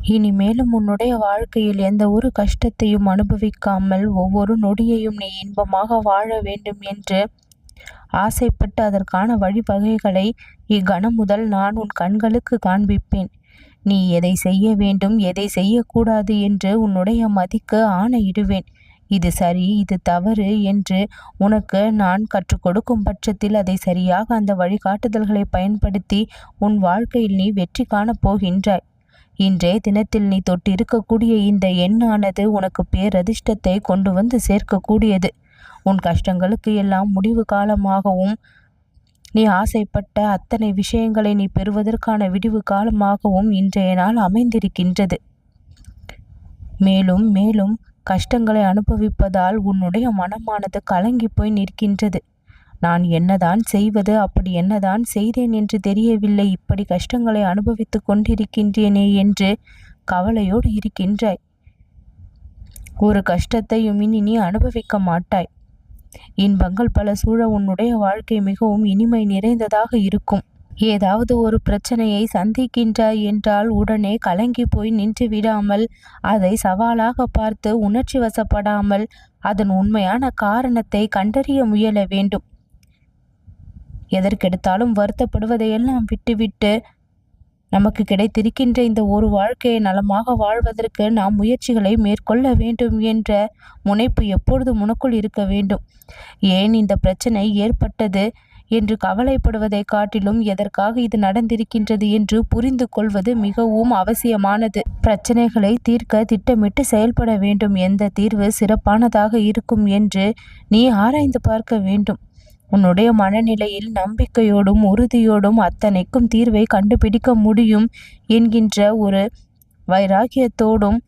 இனிமேலும் உன்னுடைய வாழ்க்கையில் எந்த ஒரு கஷ்டத்தையும் அனுபவிக்காமல் ஒவ்வொரு நொடியையும் நீ இன்பமாக வாழ வேண்டும் என்று ஆசைப்பட்டு அதற்கான வழிவகைகளை இக்கணம் முதல் நான் உன் கண்களுக்கு காண்பிப்பேன். நீ எதை செய்ய வேண்டும், எதை செய்யக்கூடாது என்று உன்னுடைய மதிக்கு ஆணையிடுவேன். இது சரி, இது தவறு என்று உனக்கு நான் கற்றுக் கொடுக்கும் பட்சத்தில் அதை சரியாக அந்த வழிகாட்டுதல்களை பயன்படுத்தி உன் வாழ்க்கையில் நீ வெற்றி காணப் போகின்றாய். இன்றைய தினத்தில் நீ தொட்டிருக்கக்கூடிய இந்த எண்ணானது உனக்கு பேரதிர்ஷ்டத்தை கொண்டு வந்து சேர்க்கக்கூடியது. உன் கஷ்டங்களுக்கு எல்லாம் முடிவு காலமாகவும், நீ ஆசைப்பட்ட அத்தனை விஷயங்களை நீ பெறுவதற்கான விடிவு காலமாகவும் இன்றைய நாள் அமைந்திருக்கின்றது. மேலும் மேலும் கஷ்டங்களை அனுபவிப்பதால் உன்னுடைய மனமானது கலங்கி போய் நிற்கின்றது. நான் என்னதான் செய்வது, அப்படி என்னதான் செய்தேன் என்று தெரியவில்லை, இப்படி கஷ்டங்களை அனுபவித்து கொண்டிருக்கின்றேனே என்று கவலையோடு இருக்கின்றாய். ஒரு கஷ்டத்தையும் இனி நீ அனுபவிக்க மாட்டாய். இன்பங்கள் பல சூழ உன்னுடைய வாழ்க்கை மிகவும் இனிமை நிறைந்ததாக இருக்கும். ஏதாவது ஒரு பிரச்சனையை சந்திக்கின்றாய் என்றால் உடனே கலங்கி போய் நின்று விடாமல், அதை சவாலாக பார்த்து உணர்ச்சி வசப்படாமல் அதன் உண்மையான காரணத்தை கண்டறிய முயல வேண்டும். எதற்கெடுத்தாலும் வருத்தப்படுவதையெல்லாம் விட்டுவிட்டு நமக்கு கிடைத்திருக்கின்ற இந்த ஒரு வாழ்க்கையை நலமாக வாழ்வதற்கு நாம் முயற்சிகளை மேற்கொள்ள வேண்டும் என்ற முனைப்பு எப்பொழுதும் உனக்குள் இருக்க வேண்டும். ஏன் இந்த பிரச்சனை ஏற்பட்டது என்று கவலைப்படுவதை காட்டிலும் எதற்காக இது நடந்திருக்கின்றது என்று புரிந்து கொள்வது மிகவும் அவசியமானது. பிரச்சனைகளை தீர்க்க திட்டமிட்டு செயல்பட வேண்டும். எந்த தீர்வு சிறப்பானதாக இருக்கும் என்று நீ ஆராய்ந்து பார்க்க வேண்டும். உன்னுடைய மனநிலையில் நம்பிக்கையோடும் உறுதியோடும் அத்தனைக்கும் தீர்வை கண்டுபிடிக்க முடியும் என்கின்ற ஒரு வைராக்கியத்தோடும்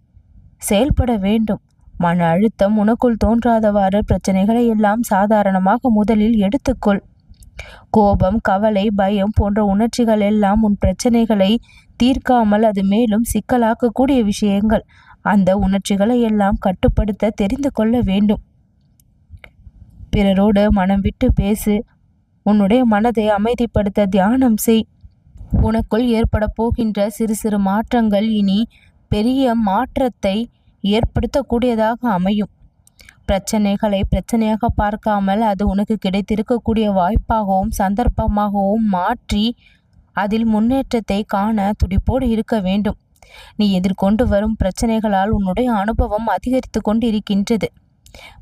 செயல்பட வேண்டும். மன அழுத்தம் உனக்குள் தோன்றாதவாறு பிரச்சனைகளை எல்லாம் சாதாரணமாக முதலில் எடுத்துக்கொள். கோபம், கவலை, பயம் போன்ற உணர்ச்சிகள் எல்லாம் உன் பிரச்சனைகளை தீர்க்காமல் அது மேலும் சிக்கலாக்கக்கூடிய விஷயங்கள். அந்த உணர்ச்சிகளை எல்லாம் கட்டுப்படுத்த தெரிந்து கொள்ள வேண்டும். பிறரோடு மனம் விட்டு பேசு. உன்னுடைய மனதை அமைதிப்படுத்த தியானம் செய். உனக்குள் ஏற்பட போகின்ற சிறு சிறு மாற்றங்கள் இனி பெரிய மாற்றத்தை ஏற்படுத்தக்கூடியதாக அமையும். பிரச்சனைகளை பிரச்சனையாக பார்க்காமல் அது உனக்கு கிடைத்திருக்கக்கூடிய வாய்ப்பாகவும் சந்தர்ப்பமாகவும் மாற்றி அதில் முன்னேற்றத்தை காண துடிப்போடு இருக்க வேண்டும். நீ எதிர்கொண்டு வரும் பிரச்சனைகளால் உன்னுடைய அனுபவம் அதிகரித்து கொண்டு இருக்கின்றது.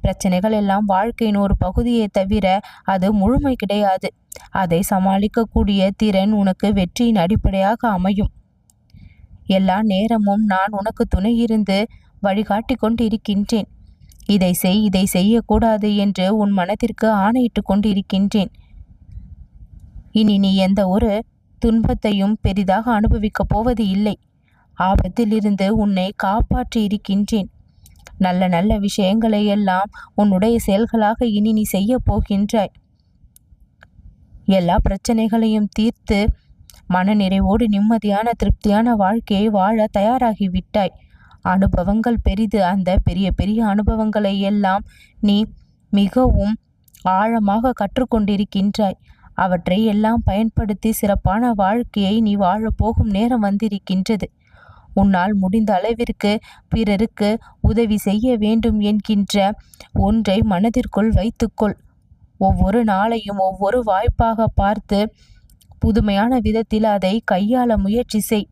பிரச்சனைகள் எல்லாம் வாழ்க்கையின் ஒரு பகுதியை தவிர அது முழுமை கிடையாது. அதை சமாளிக்கக்கூடிய திறன் உனக்கு வெற்றியின் அடிப்படையாக அமையும். எல்லா நேரமும் நான் உனக்கு துணை இருந்து வழிகாட்டி கொண்டு இருக்கின்றேன். இதை செய், இதை செய்யக்கூடாது என்று உன் மனதிற்கு ஆணையிட்டு கொண்டு இருக்கின்றேன். இனி நீ எந்த ஒரு துன்பத்தையும் பெரிதாக அனுபவிக்கப் போவது இல்லை. ஆபத்திலிருந்து உன்னை காப்பாற்றி இருக்கின்றேன். நல்ல நல்ல விஷயங்களை எல்லாம் உன்னுடைய செயல்களாக இனி நீ செய்ய போகின்றாய். எல்லா பிரச்சனைகளையும் தீர்த்து மனநிறைவோடு நிம்மதியான திருப்தியான வாழ்க்கையை வாழ தயாராகிவிட்டாய். அனுபவங்கள் பெரிது. அந்த பெரிய பெரிய அனுபவங்களை எல்லாம் நீ மிகவும் ஆழமாக கற்றுக்கொண்டிருக்கின்றாய். அவற்றை எல்லாம் பயன்படுத்தி சிறப்பான வாழ்க்கையை நீ வாழப்போகும் நேரம் வந்திருக்கின்றது. உன்னால் முடிந்த அளவிற்கு பிறருக்கு உதவி செய்ய வேண்டும் என்கின்ற ஒன்றை மனதிற்குள் வைத்துக்கொள். ஒவ்வொரு நாளையும் ஒவ்வொரு வாய்ப்பாக பார்த்து புதுமையான விதத்தில் அதை கையாள முயற்சி செய்.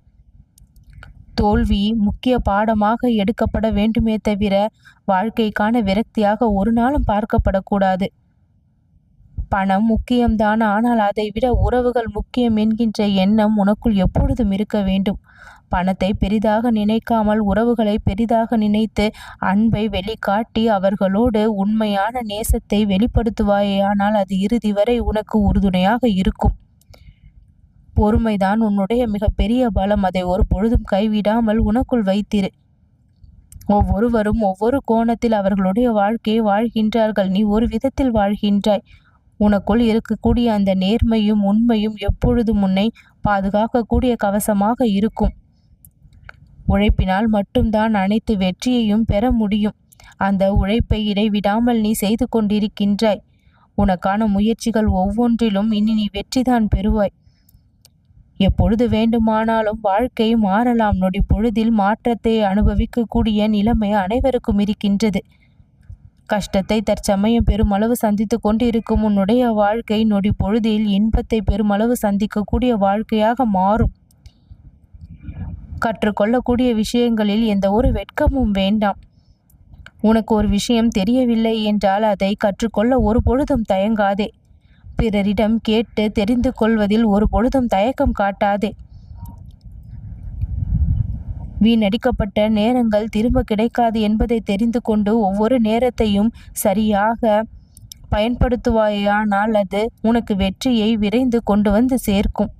தோல்வி முக்கிய பாடமாக எடுக்கப்பட வேண்டுமே தவிர வாழ்க்கைக்கான விரக்தியாக ஒரு நாளும் பார்க்கப்படக்கூடாது. பணம் முக்கியம்தான், ஆனால் அதை விட உறவுகள் முக்கியம் என்கின்ற எண்ணம் உனக்குள் எப்பொழுதும் இருக்க வேண்டும். பணத்தை பெரிதாக நினைக்காமல் உறவுகளை பெரிதாக நினைத்து அன்பை வெளிக்காட்டி அவர்களோடு உண்மையான நேசத்தை வெளிப்படுத்துவாயானால் அது இறுதி வரை உனக்கு உறுதுணையாக இருக்கும். பொறுமைதான் உன்னுடைய மிகப்பெரிய பலம். அதை ஒரு பொழுதும் கைவிடாமல் உனக்குள் வைத்திரு. ஒவ்வொருவரும் ஒவ்வொரு கோணத்தில் அவர்களுடைய வாழ்க்கையை வாழ்கின்றார்கள். நீ ஒரு விதத்தில் வாழ்கின்றாய். உனக்குள் இருக்கக்கூடிய அந்த நேர்மையும் உண்மையும் எப்பொழுதும் உன்னை பாதுகாக்கக்கூடிய கவசமாக இருக்கும். உழைப்பினால் மட்டும்தான் அனைத்து வெற்றியையும் பெற முடியும். அந்த உழைப்பை இடைவிடாமல் நீ செய்து கொண்டிருக்கின்றாய். உனக்கான முயற்சிகள் ஒவ்வொன்றிலும் இனி நீ வெற்றிதான் பெறுவாய். எப்பொழுது வேண்டுமானாலும் வாழ்க்கை மாறலாம். நொடி பொழுதில் மாற்றத்தை அனுபவிக்கக்கூடிய நிலைமை அனைவருக்கும் இருக்கின்றது. கஷ்டத்தை தற்சமயம் பெருமளவு சந்தித்து கொண்டிருக்கும் உன்னுடைய வாழ்க்கை நொடி பொழுதில் இன்பத்தை பெருமளவு சந்திக்கக்கூடிய வாழ்க்கையாக மாறும். கற்றுக்கொள்ளக்கூடிய விஷயங்களில் எந்த ஒரு வெட்கமும் வேண்டாம். உனக்கு ஒரு விஷயம் தெரியவில்லை என்றால் அதை கற்றுக்கொள்ள ஒரு பொழுதும் தயங்காதே. பிறரிடம் கேட்டு தெரிந்து கொள்வதில் ஒரு பொழுதும் தயக்கம் காட்டாதே. வீணடிக்கப்பட்ட நேரங்கள் திரும்ப கிடைக்காது என்பதை தெரிந்து கொண்டு ஒவ்வொரு நேரத்தையும் சரியாக பயன்படுத்துவாயானால் அது உனக்கு வெற்றியை விரைந்து கொண்டு வந்து சேர்க்கும்.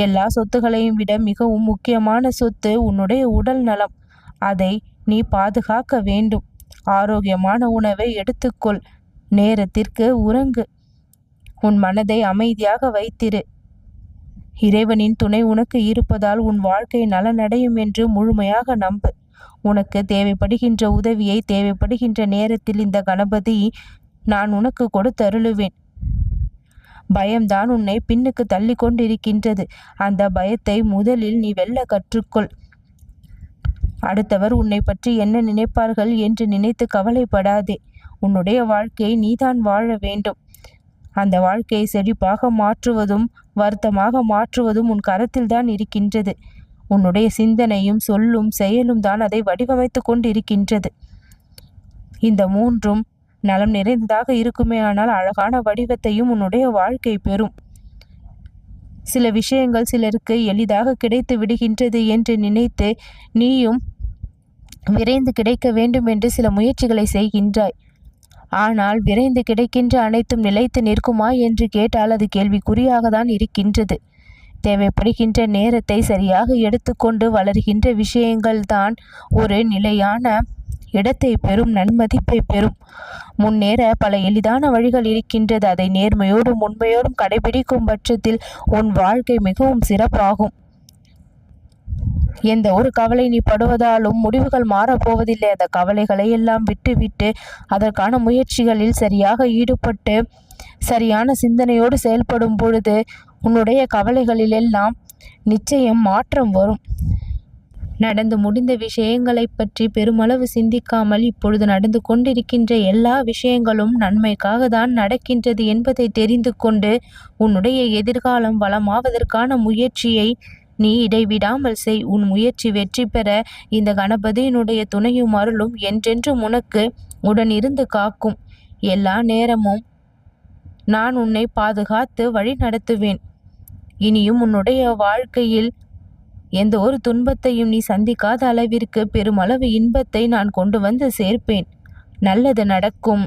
எல்லா சொத்துகளையும் விட மிகவும் முக்கியமான சொத்து உன்னுடைய உடல் நலம். அதை நீ பாதுகாக்க வேண்டும். ஆரோக்கியமான உணவை எடுத்துக்கொள். நேரத்திற்கு உறங்கு. உன் மனதை அமைதியாக வைத்திரு. இறைவனின் துணை உனக்கு இருப்பதால் உன் வாழ்க்கை நலனடையும் என்று முழுமையாக நம்பு. உனக்கு தேவைப்படுகின்ற உதவியை தேவைப்படுகின்ற நேரத்தில் இந்த கணபதி நான் உனக்கு கொடுத்தருளுவேன். பயம்தான் உன்னை பின்னுக்கு தள்ளி கொண்டிருக்கின்றது. அந்த பயத்தை முதலில் நீ வெல்ல கற்றுக்கொள். அடுத்தவர் உன்னை பற்றி என்ன நினைப்பார்கள் என்று நினைத்து கவலைப்படாதே. உன்னுடைய வாழ்க்கையை நீதான் வாழ வேண்டும். அந்த வாழ்க்கையை செழிப்பாக மாற்றுவதும் வருத்தமாக மாற்றுவதும் உன் கரத்தில் தான் இருக்கின்றது. உன்னுடைய சிந்தனையும் சொல்லும் செயலும் தான் அதை வடிவமைத்து கொண்டிருக்கின்றது. இந்த மூன்றும் நலம் நிறைந்ததாக இருக்குமே ஆனால் அழகான வடிவத்தையும் உன்னுடைய வாழ்க்கை பெறும். சில விஷயங்கள் சிலருக்கு எளிதாக கிடைத்து விடுகின்றது என்று நினைத்து நீயும் விரைந்து கிடைக்க வேண்டும் என்று சில முயற்சிகளை செய்கின்றாய். ஆனால் விரைந்து கிடைக்கின்ற அனைத்தும் நிலைத்து நிற்குமா என்று கேட்டால் அது கேள்விக்குறியாக தான் இருக்கின்றது. தேவைப்படுகின்ற நேரத்தை சரியாக எடுத்துக்கொண்டு வளர்கின்ற விஷயங்கள் தான் ஒரு நிலையான இடத்தை பெறும், நன்மதிப்பை பெறும். முன்னேற பல எளிதான வழிகள் இருக்கின்றது. அதை நேர்மையோடும் உண்மையோடும் கடைபிடிக்கும் பட்சத்தில் உன் வாழ்க்கை மிகவும் சிறப்பாகும். எந்த ஒரு கவலை நீ படுவதாலும் முடிவுகள் மாறப்போவதில்லை. அந்த கவலைகளை எல்லாம் விட்டுவிட்டு அதற்கான முயற்சிகளில் சரியாக ஈடுபட்டு சரியான சிந்தனையோடு செயல்படும் பொழுது உன்னுடைய கவலைகளில் எல்லாம் நிச்சயம் மாற்றம் வரும். நடந்து முடிந்த விஷயங்களை பற்றி பெருமளவு சிந்திக்காமல் இப்பொழுது நடந்து கொண்டிருக்கின்ற எல்லா விஷயங்களும் நன்மைக்காக தான் நடக்கின்றது என்பதை தெரிந்து கொண்டு உன்னுடைய எதிர்காலம் வளமாவதற்கான முயற்சியை நீ இடைவிடாமல் செய். உன் முயற்சி வெற்றி பெற இந்த கணபதியினுடைய துணையும் அருளும் என்றென்றும் உனக்கு உடன் இருந்து காக்கும். எல்லா நேரமும் நான் உன்னை பாதுகாத்து வழி நடத்துவேன். இனியும் உன்னுடைய வாழ்க்கையில் எந்த ஒரு துன்பத்தையும் நீ சந்திக்காத அளவிற்கு பெருமளவு இன்பத்தை நான் கொண்டு வந்து சேர்ப்பேன். நல்லது நடக்கும்.